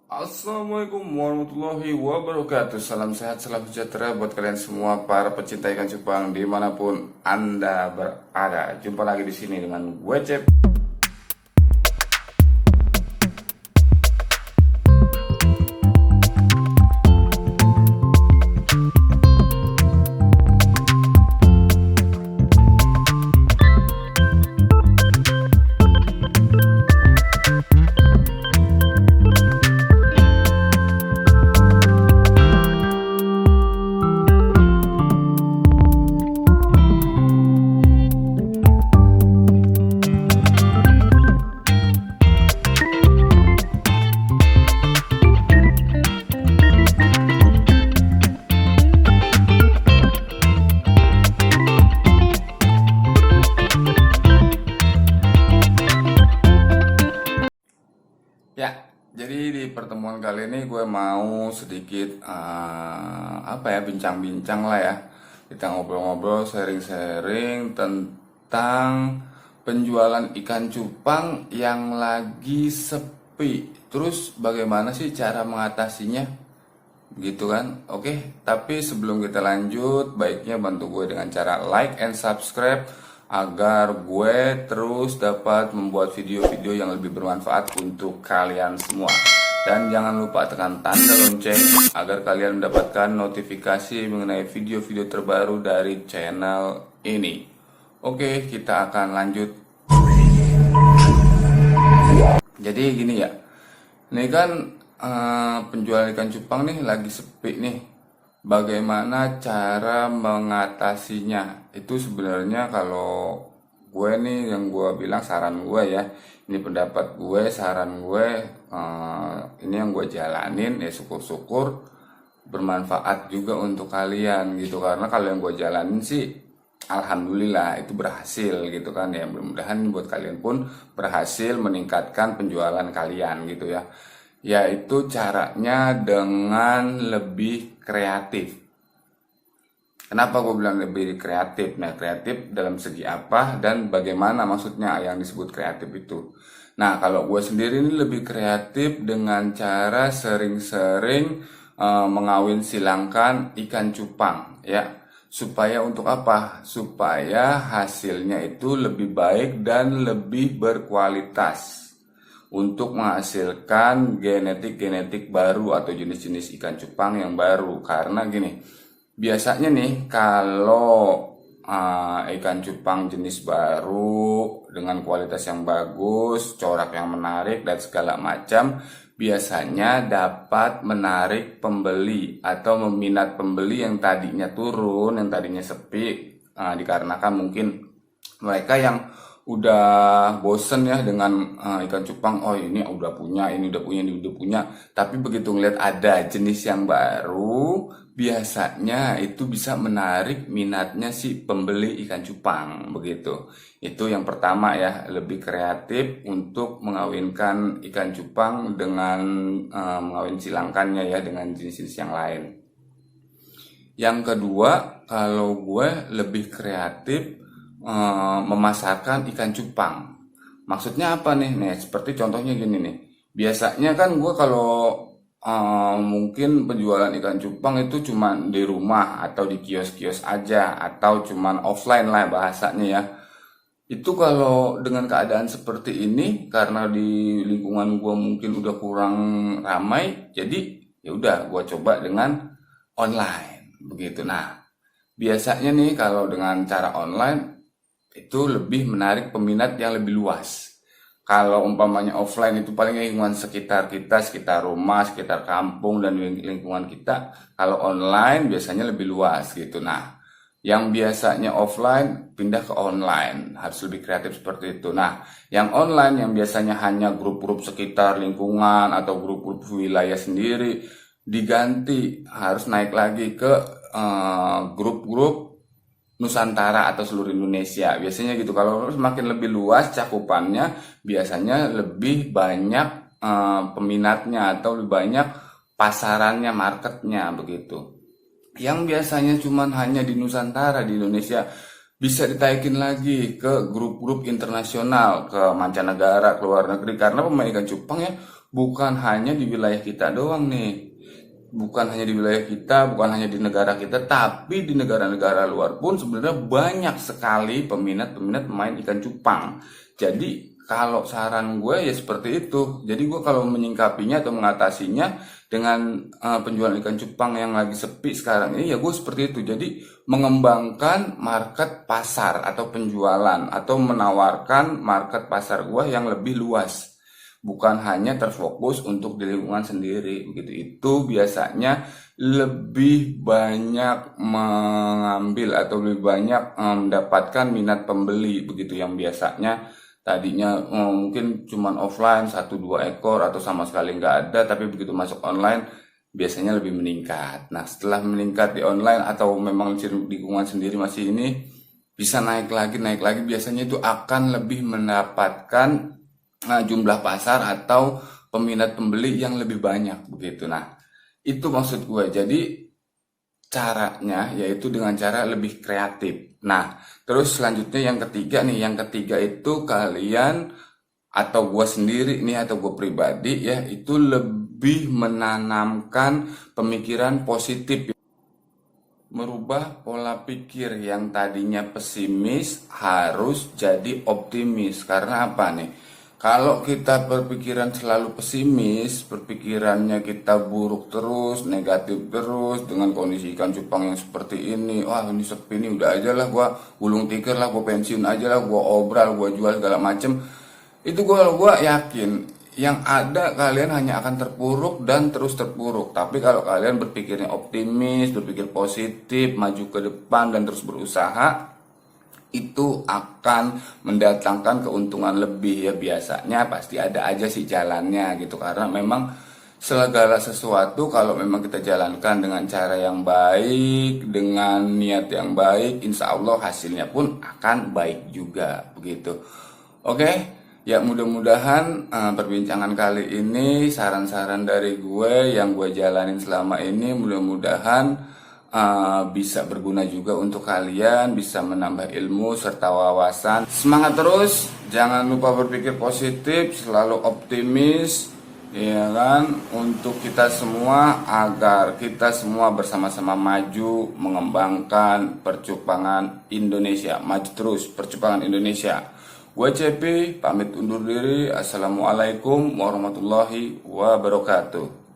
Assalamualaikum warahmatullahi wabarakatuh. Salam sehat, salam sejahtera buat kalian semua para pecinta ikan cupang dimanapun Anda berada. Jumpa lagi di sini dengan gue Cep. Ya, jadi di pertemuan kali ini gue mau sedikit bincang-bincang lah ya. Kita ngobrol-ngobrol, sharing-sharing tentang penjualan ikan cupang yang lagi sepi. Terus bagaimana sih cara mengatasinya? Gitu kan? Oke, tapi sebelum kita lanjut, baiknya bantu gue dengan cara like and subscribe agar gue terus dapat membuat video-video yang lebih bermanfaat untuk kalian semua. Dan jangan lupa tekan tanda lonceng agar kalian mendapatkan notifikasi mengenai video-video terbaru dari channel ini. Oke, kita akan lanjut. Jadi gini ya, ini kan penjualan ikan cupang nih lagi sepi nih. Bagaimana cara mengatasinya? Itu sebenarnya kalau gue nih, yang gue bilang saran gue ya, ini pendapat gue, saran gue, ini yang gue jalanin ya, syukur-syukur bermanfaat juga untuk kalian gitu. Karena kalau yang gue jalanin sih alhamdulillah itu berhasil gitu kan ya. Mudah-mudahan buat kalian pun berhasil meningkatkan penjualan kalian gitu ya. Yaitu caranya dengan lebih kreatif. Kenapa gue bilang lebih kreatif? Nah, kreatif dalam segi apa dan bagaimana maksudnya yang disebut kreatif itu? Nah, kalau gue sendiri ini lebih kreatif dengan cara sering-sering mengawin silangkan ikan cupang ya. Supaya untuk apa? Supaya hasilnya itu lebih baik dan lebih berkualitas untuk menghasilkan genetik-genetik baru atau jenis-jenis ikan cupang yang baru. Karena gini, biasanya nih kalau ikan cupang jenis baru dengan kualitas yang bagus, corak yang menarik dan segala macam, biasanya dapat menarik pembeli atau meminat pembeli yang tadinya turun, yang tadinya sepi, dikarenakan mungkin mereka yang udah bosen ya dengan ikan cupang. Oh, ini udah punya, ini udah punya, ini udah punya. Tapi begitu ngeliat ada jenis yang baru, biasanya itu bisa menarik minatnya si pembeli ikan cupang begitu. Itu yang pertama ya, lebih kreatif untuk mengawinkan ikan cupang dengan mengawin silangkannya ya dengan jenis-jenis yang lain. Yang kedua, kalau gue lebih kreatif memasarkan ikan cupang. Maksudnya apa nih? Nih, seperti contohnya gini nih. Biasanya kan gue kalau mungkin penjualan ikan cupang itu cuma di rumah atau di kios-kios aja atau cuman offline lah bahasanya ya. Itu kalau dengan keadaan seperti ini karena di lingkungan gue mungkin udah kurang ramai, jadi ya udah gue coba dengan online begitu. Nah, biasanya nih kalau dengan cara online itu lebih menarik peminat yang lebih luas. Kalau umpamanya offline itu paling lingkungan sekitar kita, sekitar rumah, sekitar kampung dan lingkungan kita. Kalau online biasanya lebih luas gitu. Nah, yang biasanya offline pindah ke online, harus lebih kreatif seperti itu. Nah, yang online yang biasanya hanya grup-grup sekitar lingkungan atau grup-grup wilayah sendiri, diganti harus naik lagi ke grup-grup Nusantara atau seluruh Indonesia. Biasanya gitu. Kalau semakin lebih luas cakupannya, biasanya lebih banyak peminatnya atau lebih banyak pasarannya, marketnya begitu. Yang biasanya cuman hanya di Nusantara, di Indonesia, bisa ditaikin lagi ke grup-grup internasional, ke mancanegara, ke luar negeri. Karena pemain ikan cupang ya bukan hanya di wilayah kita doang nih. Bukan hanya di wilayah kita, bukan hanya di negara kita, tapi di negara-negara luar pun sebenarnya banyak sekali peminat-peminat main ikan cupang. Jadi kalau saran gue ya seperti itu. Jadi gue kalau menyingkapinya atau mengatasinya dengan penjualan ikan cupang yang lagi sepi sekarang ini, ya gue seperti itu. Jadi mengembangkan market pasar atau penjualan atau menawarkan market pasar gue yang lebih luas, bukan hanya terfokus untuk di lingkungan sendiri begitu. Itu biasanya lebih banyak mengambil atau lebih banyak mendapatkan minat pembeli begitu, yang biasanya tadinya mungkin cuman offline 1-2 ekor atau sama sekali nggak ada, tapi begitu masuk online biasanya lebih meningkat. Nah, setelah meningkat di online atau memang di lingkungan sendiri masih ini bisa naik lagi biasanya itu akan lebih mendapatkan jumlah pasar atau peminat pembeli yang lebih banyak begitu. Nah, itu maksud gue. Jadi caranya yaitu dengan cara lebih kreatif. Nah, terus selanjutnya yang ketiga nih, yang ketiga itu kalian atau gue sendiri nih atau gue pribadi ya, itu lebih menanamkan pemikiran positif, merubah pola pikir yang tadinya pesimis harus jadi optimis. Karena apa nih? Kalau kita berpikiran selalu pesimis, berpikirannya kita buruk terus, negatif terus dengan kondisi ikan cupang yang seperti ini. Wah, ini sepi nih, udah aja lah gua gulung tikar lah, gua pensiun aja lah, gua obral, gua jual segala macem. Itu gua yakin yang ada kalian hanya akan terpuruk dan terus terpuruk. Tapi kalau kalian berpikirnya optimis, berpikir positif, maju ke depan dan terus berusaha, itu akan mendatangkan keuntungan lebih ya. Biasanya pasti ada aja sih jalannya gitu, karena memang segala sesuatu kalau memang kita jalankan dengan cara yang baik, dengan niat yang baik, insya Allah hasilnya pun akan baik juga begitu. Oke, ya mudah-mudahan perbincangan kali ini, saran-saran dari gue yang gue jalanin selama ini, mudah-mudahan bisa berguna juga untuk kalian, bisa menambah ilmu serta wawasan. Semangat terus, jangan lupa berpikir positif, selalu optimis, ya kan, untuk kita semua agar kita semua bersama-sama maju mengembangkan percupangan Indonesia. Maju terus percupangan Indonesia. Gue CP pamit undur diri. Assalamualaikum warahmatullahi wabarakatuh.